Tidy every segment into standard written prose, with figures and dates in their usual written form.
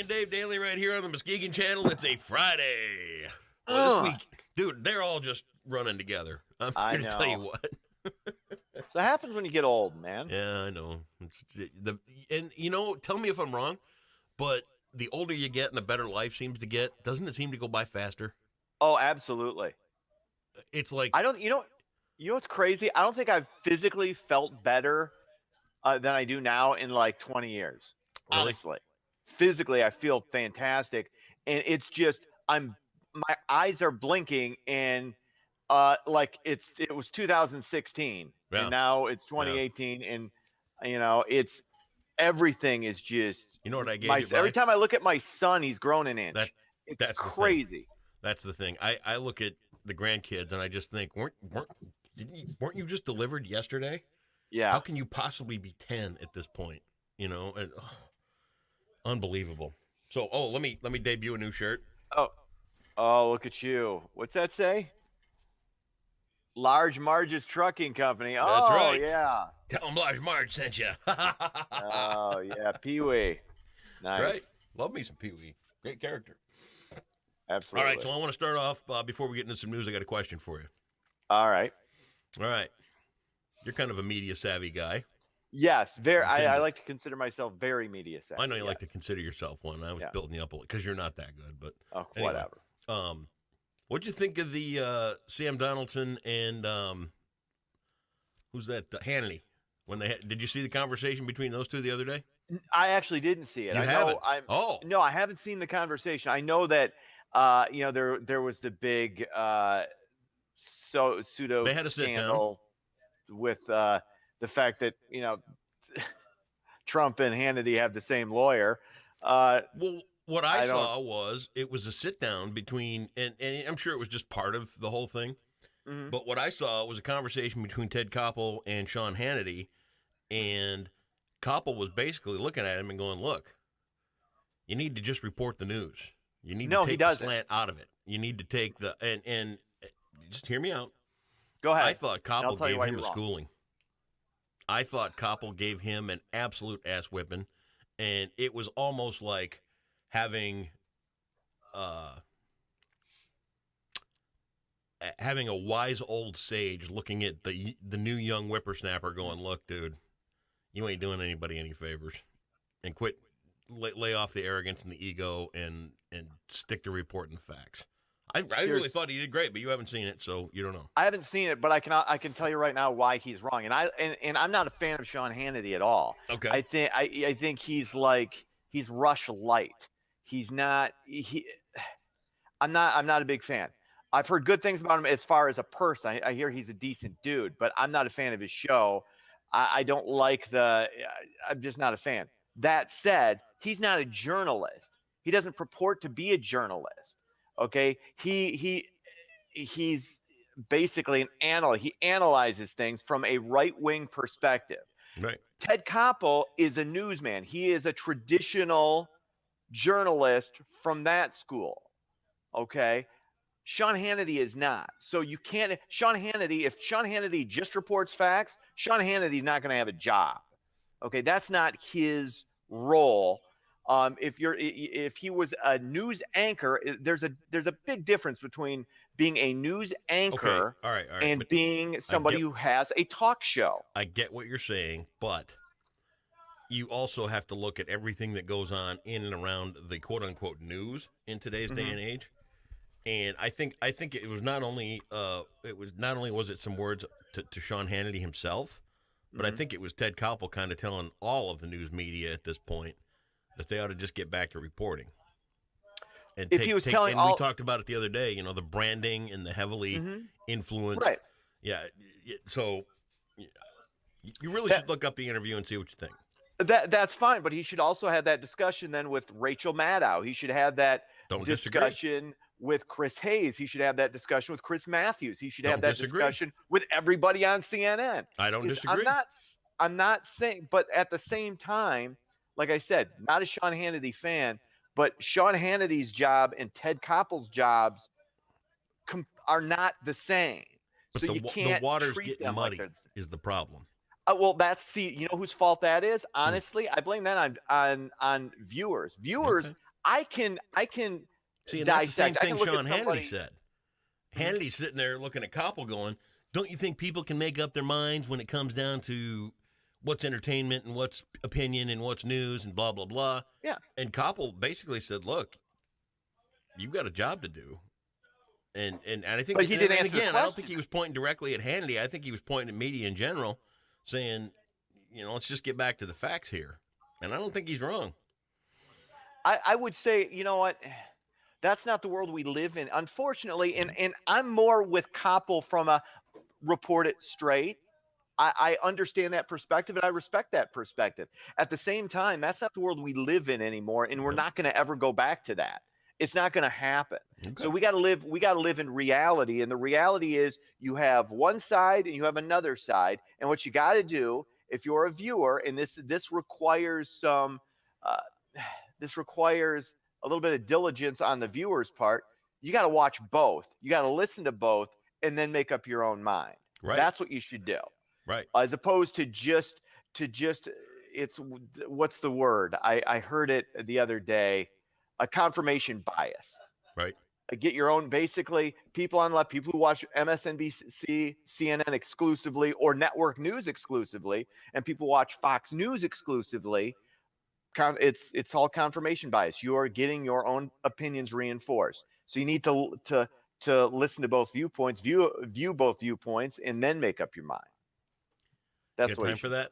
and Dave Daily right here on the Muskegon channel. It's a Friday. Well, this week, dude, they're all just running together. I'm here to tell you what. So it happens when you get old, man. Yeah, I know. And tell me if I'm wrong, but the older you get and the better life seems to get, doesn't it seem to go by faster? Oh, absolutely. It's like you know what's crazy? I don't think I've physically felt better than I do now in like 20 years. Really? Honestly, physically, I feel fantastic, and it's just my eyes are blinking, and like it was 2016, and now it's 2018, and it's everything is just. You know what I gave you? Every time I look at my son, he's grown an inch. That's crazy. That's the thing. I look at the grandkids and I just think, weren't you just delivered yesterday? Yeah. How can you possibly be 10 at this point? And unbelievable. So, let me debut a new shirt. Oh, look at you. What's that say? Large Marge's Trucking Company. Oh, that's right. Yeah. Tell them Large Marge sent you. Oh, yeah. Pee-wee. Nice. That's right. Love me some Pee-wee. Great character. Absolutely. All right, so I want to start off, before we get into some news, I got a question for you. All right. You're kind of a media savvy guy. Yes, very. I like to consider myself very media savvy. I know you like to consider yourself one. I was building you up a little because you're not that good, but anyway, whatever. What'd you think of the Sam Donaldson and who's that? Hannity. Did you see the conversation between those two the other day? I actually didn't see it. You haven't? No, I haven't seen the conversation. I know that there was the big pseudo they had a scandal with the fact that Trump and Hannity have the same lawyer. Well, what I saw was it was a sit down between, and I'm sure it was just part of the whole thing. Mm-hmm. But what I saw was a conversation between Ted Koppel and Sean Hannity, and Koppel was basically looking at him and going, "Look, you need to just report the news. You need to take the slant out of it. You need to take the and just hear me out. Go ahead. I thought Koppel gave him a schooling. I thought Koppel gave him an absolute ass whipping, and it was almost like having a wise old sage looking at the new young whippersnapper going, "Look, dude, you ain't doing anybody any favors, and quit, lay off the arrogance and the ego, and stick to reporting the facts." I really thought he did great, but you haven't seen it, so you don't know. I haven't seen it, but I can tell you right now why he's wrong, and I'm not a fan of Sean Hannity at all. Okay. I think he's Rush light. He's not. I'm not a big fan. I've heard good things about him as far as a person. I hear he's a decent dude, but I'm not a fan of his show. I don't like I'm just not a fan. That said, he's not a journalist. He doesn't purport to be a journalist. Okay, he's basically an analyst. He analyzes things from a right-wing perspective. Right. Ted Koppel is a newsman. He is a traditional journalist from that school. Okay, Sean Hannity is not. So you can't. If Sean Hannity just reports facts, Sean Hannity's not going to have a job. Okay, that's not his role. If he was a news anchor, there's a big difference between being a news anchor all right, and being somebody who has a talk show. I get what you're saying, but you also have to look at everything that goes on in and around the quote unquote news in today's day and age. And I think it was not only was it some words to Sean Hannity himself, but I think it was Ted Koppel kind of telling all of the news media at this point that they ought to just get back to reporting. And we talked about it the other day, the branding and the heavily influenced. Right. Yeah. So you really should look up the interview and see what you think. That's fine, but he should also have that discussion then with Rachel Maddow. He should have that discussion with Chris Hayes. He should have that discussion with Chris Matthews. He should have that discussion with everybody on CNN. I don't disagree. I'm not saying, but at the same time, like I said, not a Sean Hannity fan, but Sean Hannity's job and Ted Koppel's jobs are not the same. But so you can't. The water's getting muddy is the problem. Well, you know whose fault that is? Honestly, I blame that on viewers. Viewers, I can See, and that's the same dissect. I thing can look Sean at somebody. Hannity said. Mhm. Hannity's sitting there looking at Koppel going, don't you think people can make up their minds when it comes down to what's entertainment and what's opinion and what's news and blah, blah, blah? Yeah. And Koppel basically said, look, you've got a job to do. And I think, But he didn't and answer the again, I don't think question. he was pointing directly at Hannity. I think he was pointing at media in general, saying, let's just get back to the facts here. And I don't think he's wrong. I would say, you know what? That's not the world we live in, unfortunately. And I'm more with Koppel from a report it straight. I understand that perspective and I respect that perspective. At the same time, that's not the world we live in anymore, and we're not going to ever go back to that. It's not going to happen. Okay. So we got to live in reality, and the reality is you have one side and you have another side, and what you got to do if you're a viewer, and this requires some this requires a little bit of diligence on the viewer's part. You got to watch both. You got to listen to both and then make up your own mind. Right. That's what you should do. Right. As opposed to just it's what's the word? I heard it the other day, a confirmation bias. Right. Get your own, basically, people on the left, people who watch MSNBC, CNN exclusively, or network news exclusively, and people watch Fox News exclusively. It's all confirmation bias. You are getting your own opinions reinforced. So you need to listen to both viewpoints, view both viewpoints, and then make up your mind. That's what time for that.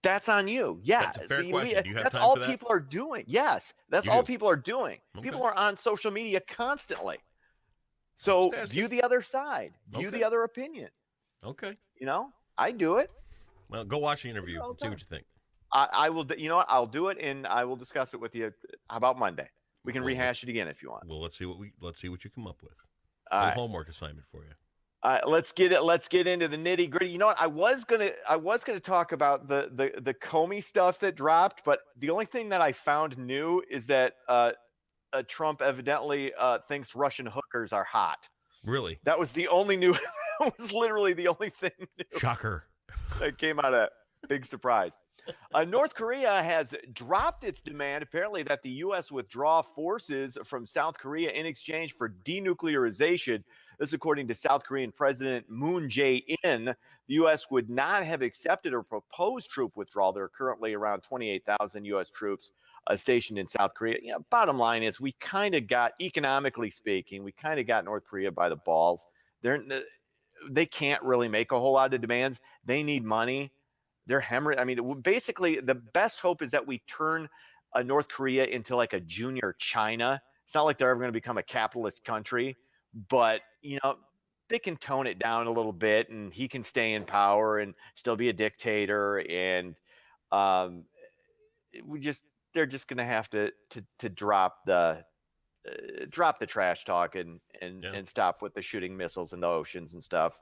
That's on you. Yeah, that's a fair question. Do you have that's time all for that? people are doing. Yes, that's You all do. people are doing. Okay. People are on social media constantly. So view the other side. View the other opinion. Okay. I do it. Well, go watch the interview and see what you think. I will. You know what? I'll do it, and I will discuss it with you. How about Monday? We can rehash it again if you want. Well, let's see what you come up with. A homework assignment for you. Let's get into the nitty gritty. You know what? I was gonna talk about the Comey stuff that dropped, but the only thing that I found new is that Trump evidently thinks Russian hookers are hot. Really? That was the only new. That was literally the only thing new. Shocker. That came out of big surprise. North Korea has dropped its demand, apparently, that the U.S. withdraw forces from South Korea in exchange for denuclearization. This, according to South Korean President Moon Jae-in. The U.S. would not have accepted a proposed troop withdrawal. There are currently around 28,000 U.S. troops stationed in South Korea. Bottom line is we kind of got, economically speaking, we kind of got North Korea by the balls. They can't really make a whole lot of demands. They need money. They're hemorrhaging. I mean, basically, the best hope is that we turn North Korea into like a junior China. It's not like they're ever going to become a capitalist country, but, they can tone it down a little bit, and he can stay in power and still be a dictator. And they're just going to have to drop the trash talk and stop with the shooting missiles in the oceans and stuff.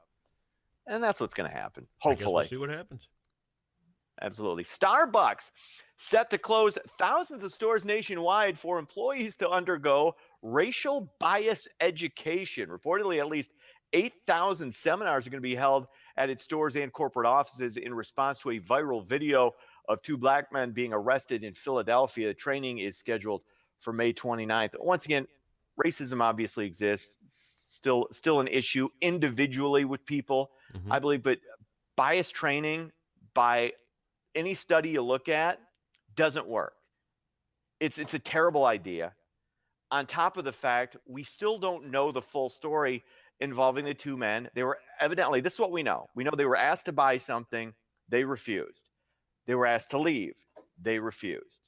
And that's what's going to happen. Hopefully. We'll see what happens. Absolutely. Starbucks set to close thousands of stores nationwide for employees to undergo racial bias education. Reportedly, at least 8,000 seminars are going to be held at its stores and corporate offices in response to a viral video of two black men being arrested in Philadelphia. The training is scheduled for May 29th. Once again, racism obviously exists. Still an issue individually with people, I believe, but bias training, by any study you look at, doesn't work. It's a terrible idea. On top of the fact, we still don't know the full story involving the two men. They were evidently, this is what we know. We know they were asked to buy something. They refused. They were asked to leave. They refused.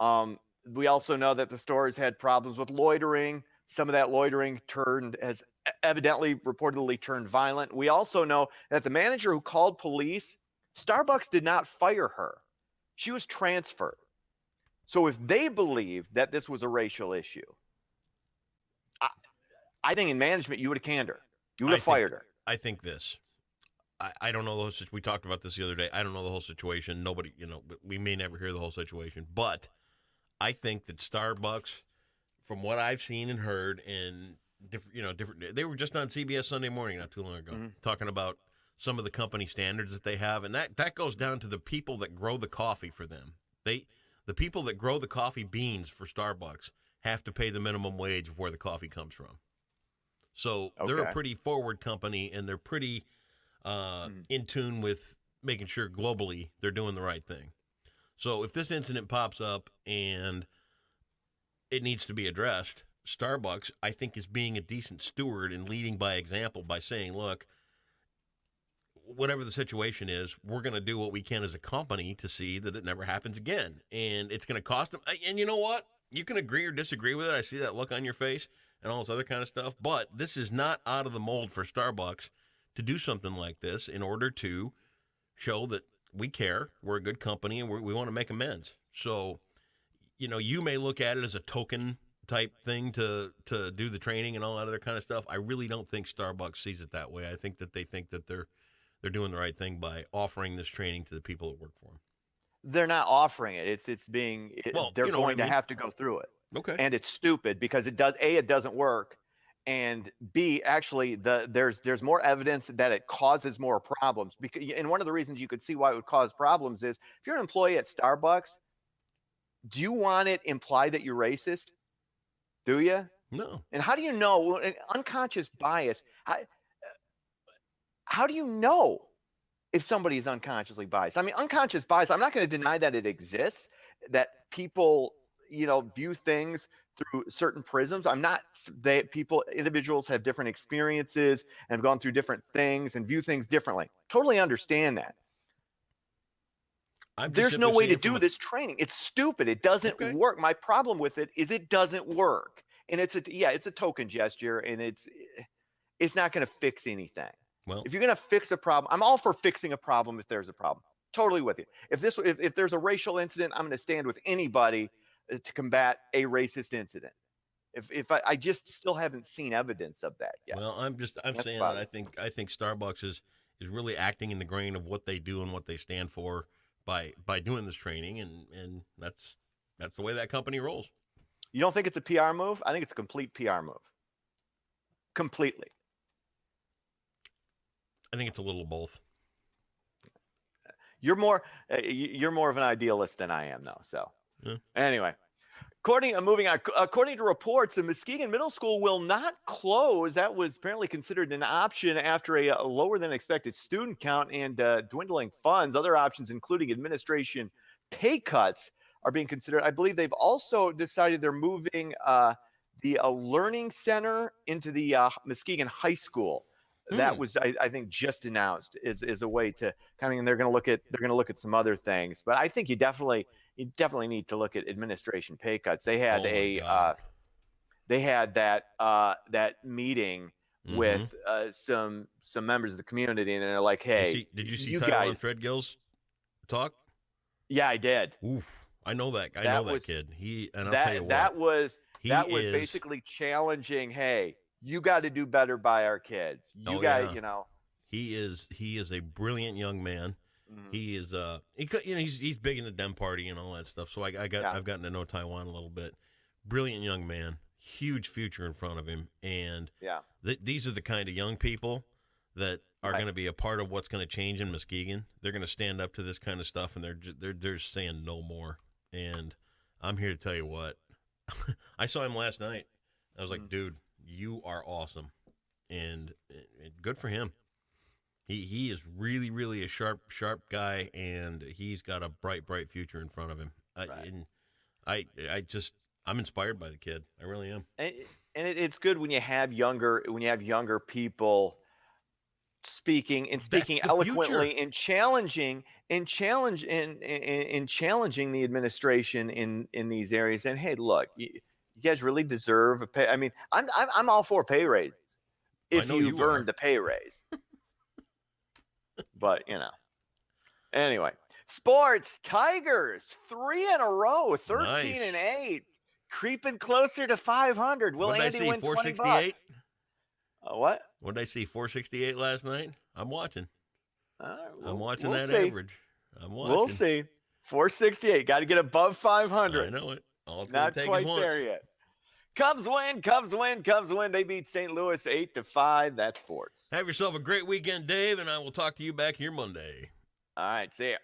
We also know that the stores had problems with loitering. Some of that loitering has evidently reportedly turned violent. We also know that the manager who called police, Starbucks did not fire her. She was transferred. So if they believed that this was a racial issue, I think in management, you would have canned her. You would have fired her. I think this. I don't know the whole situation. We talked about this the other day. I don't know the whole situation. Nobody, we may never hear the whole situation. But I think that Starbucks, from what I've seen and heard, and different, they were just on CBS Sunday Morning not too long ago, talking about some of the company standards that they have, and that goes down to the people that grow the coffee for them. The people that grow the coffee beans for Starbucks have to pay the minimum wage of where the coffee comes from. So they're a pretty forward company, and they're pretty in tune with making sure globally they're doing the right thing. So if this incident pops up and it needs to be addressed, Starbucks, I think, is being a decent steward and leading by example by saying, look, whatever the situation is, we're going to do what we can as a company to see that it never happens again. And it's going to cost them. And you know what? You can agree or disagree with it. I see that look on your face and all this other kind of stuff. But this is not out of the mold for Starbucks to do something like this in order to show that we care, we're a good company, and we want to make amends. So, you may look at it as a token type thing to do the training and all that other kind of stuff. I really don't think Starbucks sees it that way. I think that they think that they're doing the right thing by offering this training to the people that work for them. They're not offering it. They're going to have to go through it. Okay. And it's stupid because it doesn't work. And B, actually, there's more evidence that it causes more problems. And one of the reasons you could see why it would cause problems is if you're an employee at Starbucks, do you want it implied that you're racist? Do you? No. And how do you know unconscious bias? How do you know if somebody is unconsciously biased? I mean, unconscious bias, I'm not going to deny that it exists, that people, view things through certain prisms. Individuals have different experiences and have gone through different things and view things differently. Totally understand that. There's no way to do this training. It's stupid. It doesn't work. My problem with it is it doesn't work. And it's a token gesture, and it's not going to fix anything. Well, if you're going to fix a problem, I'm all for fixing a problem if there's a problem. Totally with you. If there's a racial incident, I'm going to stand with anybody to combat a racist incident. If I just still haven't seen evidence of that yet. Well, I'm saying that I think Starbucks is really acting in the grain of what they do and what they stand for by doing this training, and that's the way that company rolls. You don't think it's a PR move? I think it's a complete PR move. Completely. I think it's a little of both. You're more of an idealist than I am, though. So Anyway, moving on. According to reports, the Muskegon Middle School will not close. That was apparently considered an option after a lower than expected student count and dwindling funds. Other options, including administration pay cuts, are being considered. I believe they've also decided they're moving the learning center into the Muskegon High School. That was, I think, just announced is a way to and they're going to look at some other things. But I think you definitely need to look at administration pay cuts. They had that meeting with some members of the community, and they're like, "Hey, did you see Taiwan Threadgill's talk?" Yeah, I did. Oof, I know that. I know that kid. I'll tell you what. That was basically challenging. Hey, you got to do better by our kids. He is a brilliant young man. Mm-hmm. He is he's big in the Dem Party and all that stuff. So I've gotten to know Taiwan a little bit. Brilliant young man, huge future in front of him, and these are the kind of young people that are going to be a part of what's going to change in Muskegon. They're going to stand up to this kind of stuff, and they're saying no more. And I'm here to tell you what. I saw him last night. I was like, dude, you are awesome, and good for him. He is really, really a sharp guy, and he's got a bright future in front of him. And I'm inspired by the kid. I really am. And it's good when you have younger people speaking eloquently future. and challenging the administration in these areas. And hey, look, you guys really deserve a pay. I mean, I'm all for pay raises if you've earned the pay raise. But anyway, sports. Tigers 3 in a row, 13-8, creeping closer to 500. Will Andy win 468? What? What did I see? 468 last night. I'm watching. I'm watching that see. Average. I'm watching. We'll see. 468. Got to get above 500. I know it. All it's not take quite is once. There yet. Cubs win. They beat St. Louis 8-5. That's sports. Have yourself a great weekend, Dave, and I will talk to you back here Monday. All right. See ya.